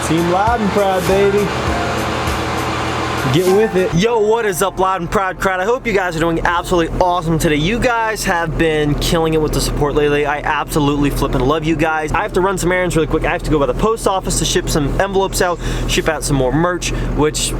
Team Loud and Proud, baby. Get with it. Yo, what is up, Loud and Proud crowd? I hope you guys are doing absolutely awesome today. You guys have been killing it with the support lately. I absolutely flipping love you guys. I have to run some errands really quick. I have to go by the post office to ship some envelopes out, ship out some more merch, which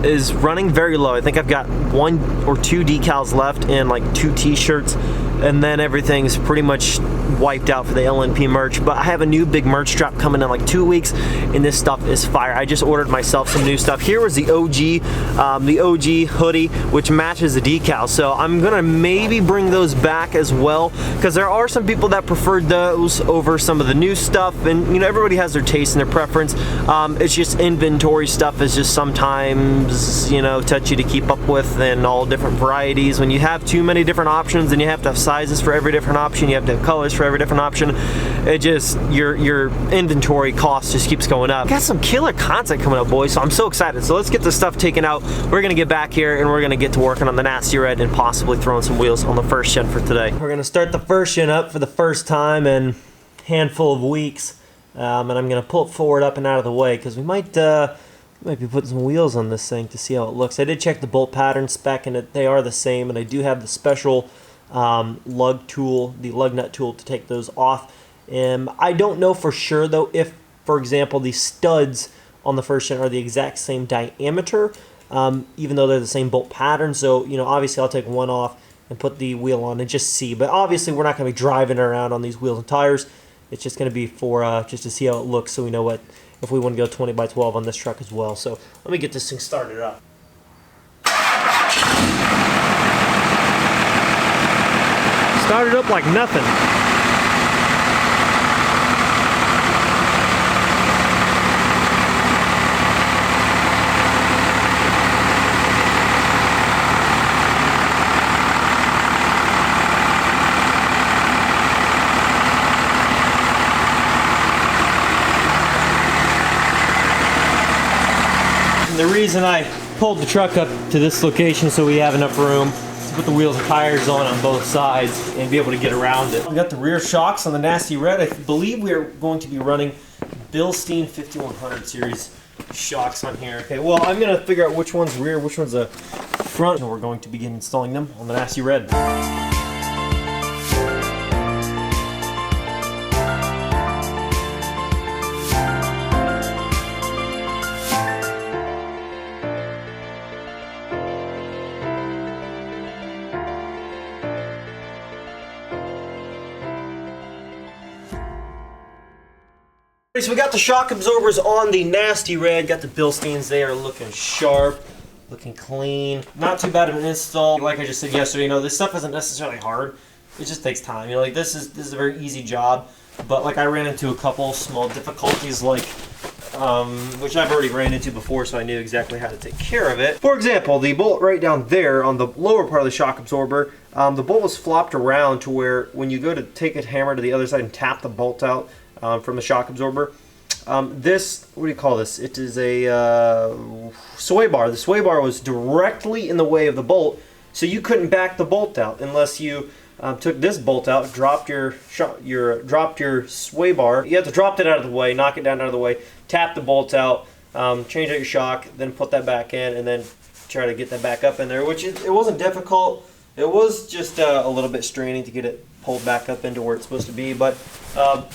is running very low. I think I've got 1 or 2 decals left and like 2 t-shirts, and then everything's pretty much wiped out for the LNP merch. But I have a new big merch drop coming in like 2 weeks, and this stuff is fire. I just ordered myself some new stuff. Here was the OG hoodie, which matches the decal. So I'm gonna maybe bring those back as well, because there are some people that preferred those over some of the new stuff, and you know, everybody has their taste and their preference. It's just inventory stuff is just sometimes, you know, touchy to keep up with, and all different varieties. When you have too many different options, then you have to have sizes for every different option, you have to have colors for every different option. It just, your inventory cost just keeps going up. Got some killer content coming up, boys, so I'm so excited. So let's get this stuff taken out. We're gonna get back here and we're gonna get to working on the Nasty Red and possibly throwing some wheels on the first gen for today. We're gonna start the first gen up for the first time in a handful of weeks, and I'm gonna pull it forward up and out of the way, because we might be putting some wheels on this thing to see how it looks. I did check the bolt pattern spec, and they are the same, and I do have the special lug tool, the lug nut tool, to take those off. I don't know for sure though if, for example, the studs on the first gen are the exact same diameter, even though they're the same bolt pattern. So, you know, obviously I'll take one off and put the wheel on and just see. But obviously we're not going to be driving around on these wheels and tires. It's just going to be for just to see how it looks, so we know what, if we want to go 20 by 12 on this truck as well. So let me get this thing started up. Started up like nothing. And the reason I pulled the truck up to this location so we have enough room to put the wheels and tires on both sides and be able to get around it. We got the rear shocks on the Nasty Red. I believe we are going to be running Bilstein 5100 series shocks on here. Okay, well, I'm gonna figure out which one's rear, which one's the front, and we're going to begin installing them on the Nasty Red. So we got the shock absorbers on the Nasty Red, got the Bilsteins. They are looking sharp, looking clean. Not too bad of an install. Like I just said yesterday, you know, this stuff isn't necessarily hard. It just takes time. You know, like this is a very easy job. But like I ran into a couple small difficulties, like which I've already ran into before, so I knew exactly how to take care of it. For example, the bolt right down there on the lower part of the shock absorber, the bolt was flopped around to where when you go to take a hammer to the other side and tap the bolt out from the shock absorber, this, what do you call this? It is a sway bar. The sway bar was directly in the way of the bolt, so you couldn't back the bolt out unless you took this bolt out, dropped your sway bar. You have to drop it out of the way, knock it down out of the way, tap the bolt out, change out your shock, then put that back in, and then try to get that back up in there. Which it wasn't difficult. It was just a little bit straining to get it pulled back up into where it's supposed to be, but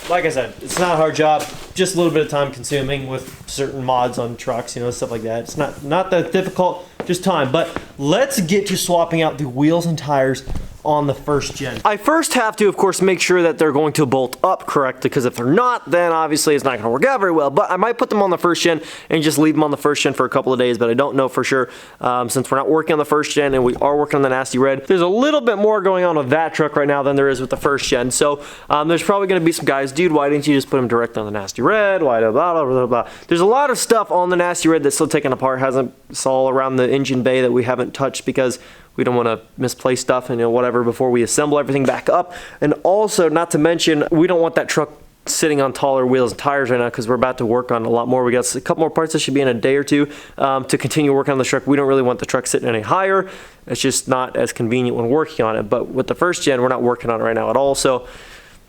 like I said, it's not a hard job, just a little bit of time consuming with certain mods on trucks, you know, stuff like that. It's not that difficult, just time. But let's get to swapping out the wheels and tires on the first gen. I first have to, of course, make sure that they're going to bolt up correctly, because if they're not, then obviously it's not going to work out very well. But I might put them on the first gen and just leave them on the first gen for a couple of days, but I don't know for sure. Since we're not working on the first gen and we are working on the Nasty Red, there's a little bit more going on with that truck right now than there is with the first gen. So there's probably going to be some guys, dude, why didn't you just put them direct on the Nasty Red? Why blah, blah, blah, blah. There's a lot of stuff on the Nasty Red that's still taken apart, it's all around the engine bay that we haven't touched, because we don't want to misplace stuff and, you know, whatever, before we assemble everything back up. And also, not to mention, we don't want that truck sitting on taller wheels and tires right now, because we're about to work on a lot more. We got a couple more parts that should be in a day or two to continue working on the truck. We don't really want the truck sitting any higher. It's just not as convenient when working on it. But with the first gen, we're not working on it right now at all. So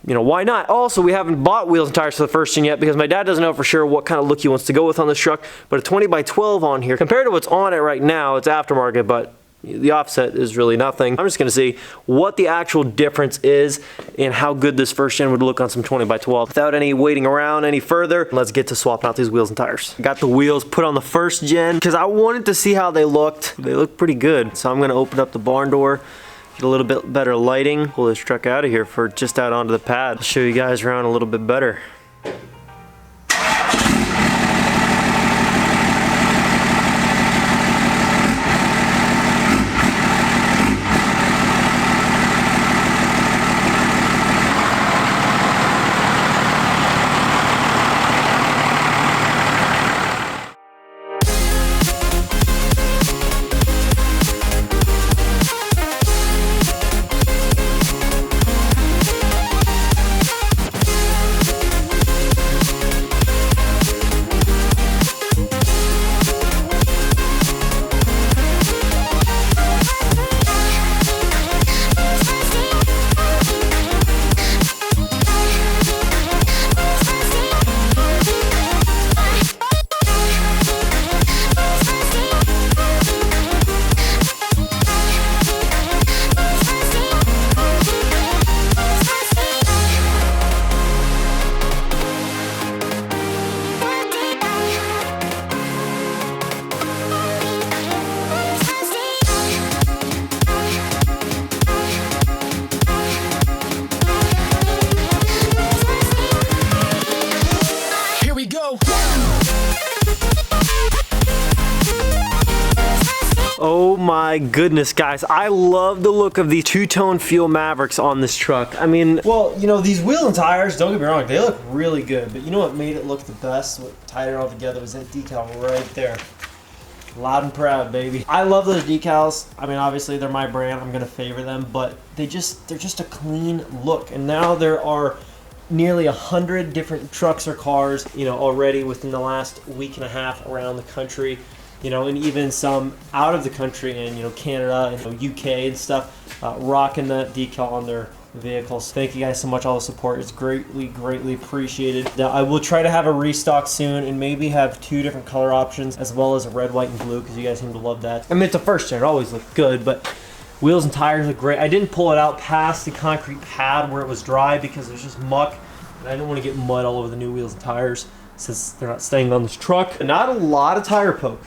you know, why not? Also, we haven't bought wheels and tires for the first gen yet because my dad doesn't know for sure what kind of look he wants to go with on this truck, but a 20x12 on here, compared to what's on it right now, it's aftermarket, but the offset is really nothing. I'm just gonna see what the actual difference is and how good this first gen would look on some 20x12. Without any waiting around any further, let's get to swapping out these wheels and tires. Got the wheels put on the first gen because I wanted to see how they looked. They look pretty good. So I'm gonna open up the barn door, get a little bit better lighting, pull this truck out of here for just out onto the pad. I'll show you guys around a little bit better. Oh my goodness, guys. I love the look of these two-tone Fuel Mavericks on this truck. I mean, well, you know, these wheel and tires, don't get me wrong, they look really good. But you know what made it look the best, what tied it all together, was that decal right there. Loud and proud, baby. I love those decals. I mean, obviously they're my brand. I'm gonna favor them, but they're just a clean look. And now there are nearly 100 different trucks or cars, you know, already within the last week and a half around the country, you know, and even some out of the country in, you know, Canada and, you know, UK and stuff, rocking that decal on their vehicles. Thank you guys so much. All the support is greatly appreciated. Now, I will try to have a restock soon and maybe have 2 different color options as well as a red, white, and blue, because you guys seem to love that. I mean, it's a first gen, it always looked good, but wheels and tires look great. I didn't pull it out past the concrete pad where it was dry because there's just muck, and I didn't want to get mud all over the new wheels and tires since they're not staying on this truck. Not a lot of tire poke,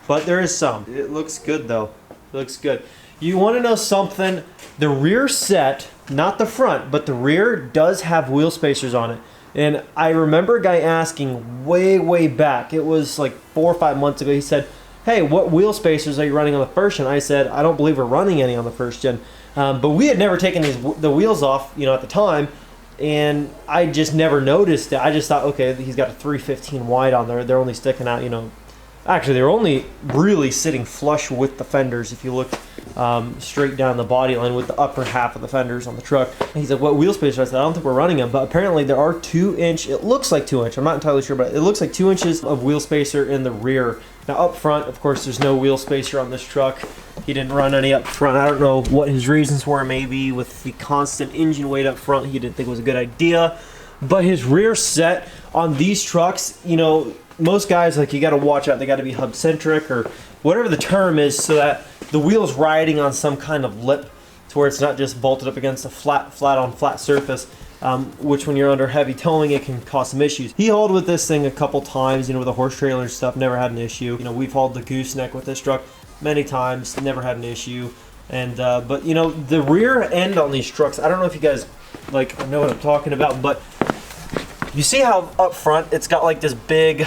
but there is some. It looks good though. It looks good. You want to know something? The rear set, not the front, but the rear does have wheel spacers on it. And I remember a guy asking way back, it was like 4 or 5 months ago, he said, hey, what wheel spacers are you running on the first gen? I said, I don't believe we're running any on the first gen. But we had never taken the wheels off, you know, at the time, and I just never noticed it. I just thought, okay, he's got a 315 wide on there. They're only sticking out, you know, actually they're only really sitting flush with the fenders if you look straight down the body line with the upper half of the fenders on the truck. And he said, what wheel spacer? I said, I don't think we're running them, but apparently there are 2-inch, it looks like 2-inch, I'm not entirely sure, but it looks like 2 inches of wheel spacer in the rear. Now up front, of course, there's no wheel spacer on this truck. He didn't run any up front. I don't know what his reasons were. Maybe with the constant engine weight up front, he didn't think it was a good idea. But his rear set on these trucks, you know, most guys, like, you got to watch out. They got to be hub centric or whatever the term is, so that the wheel's riding on some kind of lip, to where it's not just bolted up against a flat surface, which when you're under heavy towing, it can cause some issues. He hauled with this thing a couple times, you know, with a horse trailer and stuff, never had an issue. You know, we've hauled the gooseneck with this truck many times, never had an issue. And but you know, the rear end on these trucks, I don't know if you guys like know what I'm talking about, but you see how up front it's got like this big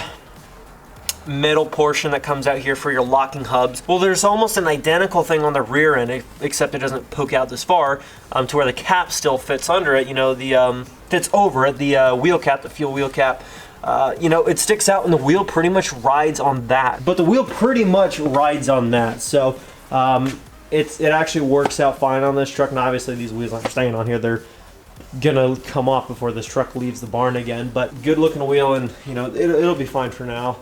middle portion that comes out here for your locking hubs. Well, there's almost an identical thing on the rear end, except it doesn't poke out this far, to where the cap still fits under it. You know, the fits over it, the wheel cap, the fuel wheel cap. You know, it sticks out and the wheel pretty much rides on that. But the wheel pretty much rides on that. So it actually works out fine on this truck. And obviously these wheels aren't staying on here. They're gonna come off before this truck leaves the barn again. But good looking wheel, and you know, it'll be fine for now.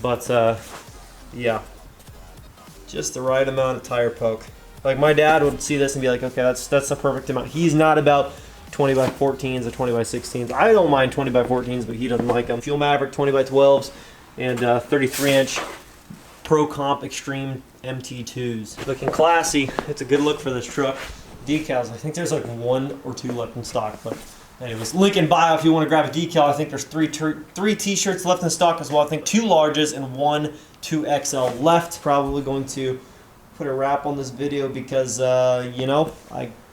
But yeah, just the right amount of tire poke. Like, my dad would see this and be like, okay, that's the perfect amount. He's not about 20 by 14s, or 20 by 16s. I don't mind 20 by 14s, but he doesn't like them. Fuel Maverick 20 by 12s and 33-inch Pro Comp Extreme MT2s. Looking classy. It's a good look for this truck. Decals, I think there's like 1 or 2 left in stock, but anyways, link in bio if you want to grab a decal. I think there's 3 t-shirts left in stock as well. I think 2 larges and 1 2XL left. Probably going to put a wrap on this video because, you know,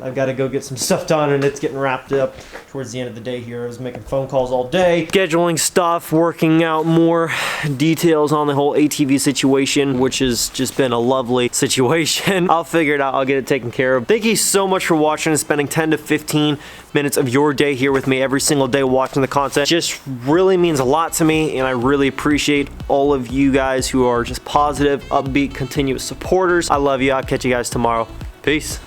I've got to go get some stuff done and it's getting wrapped up towards the end of the day here. I was making phone calls all day, scheduling stuff, working out more details on the whole ATV situation, which has just been a lovely situation. I'll figure it out. I'll get it taken care of. Thank you so much for watching and spending 10 to 15 minutes of your day here with me every single day watching the content. Just really means a lot to me, and I really appreciate all of you guys who are just positive, upbeat, continuous supporters. I love you. I'll catch you guys tomorrow. Peace.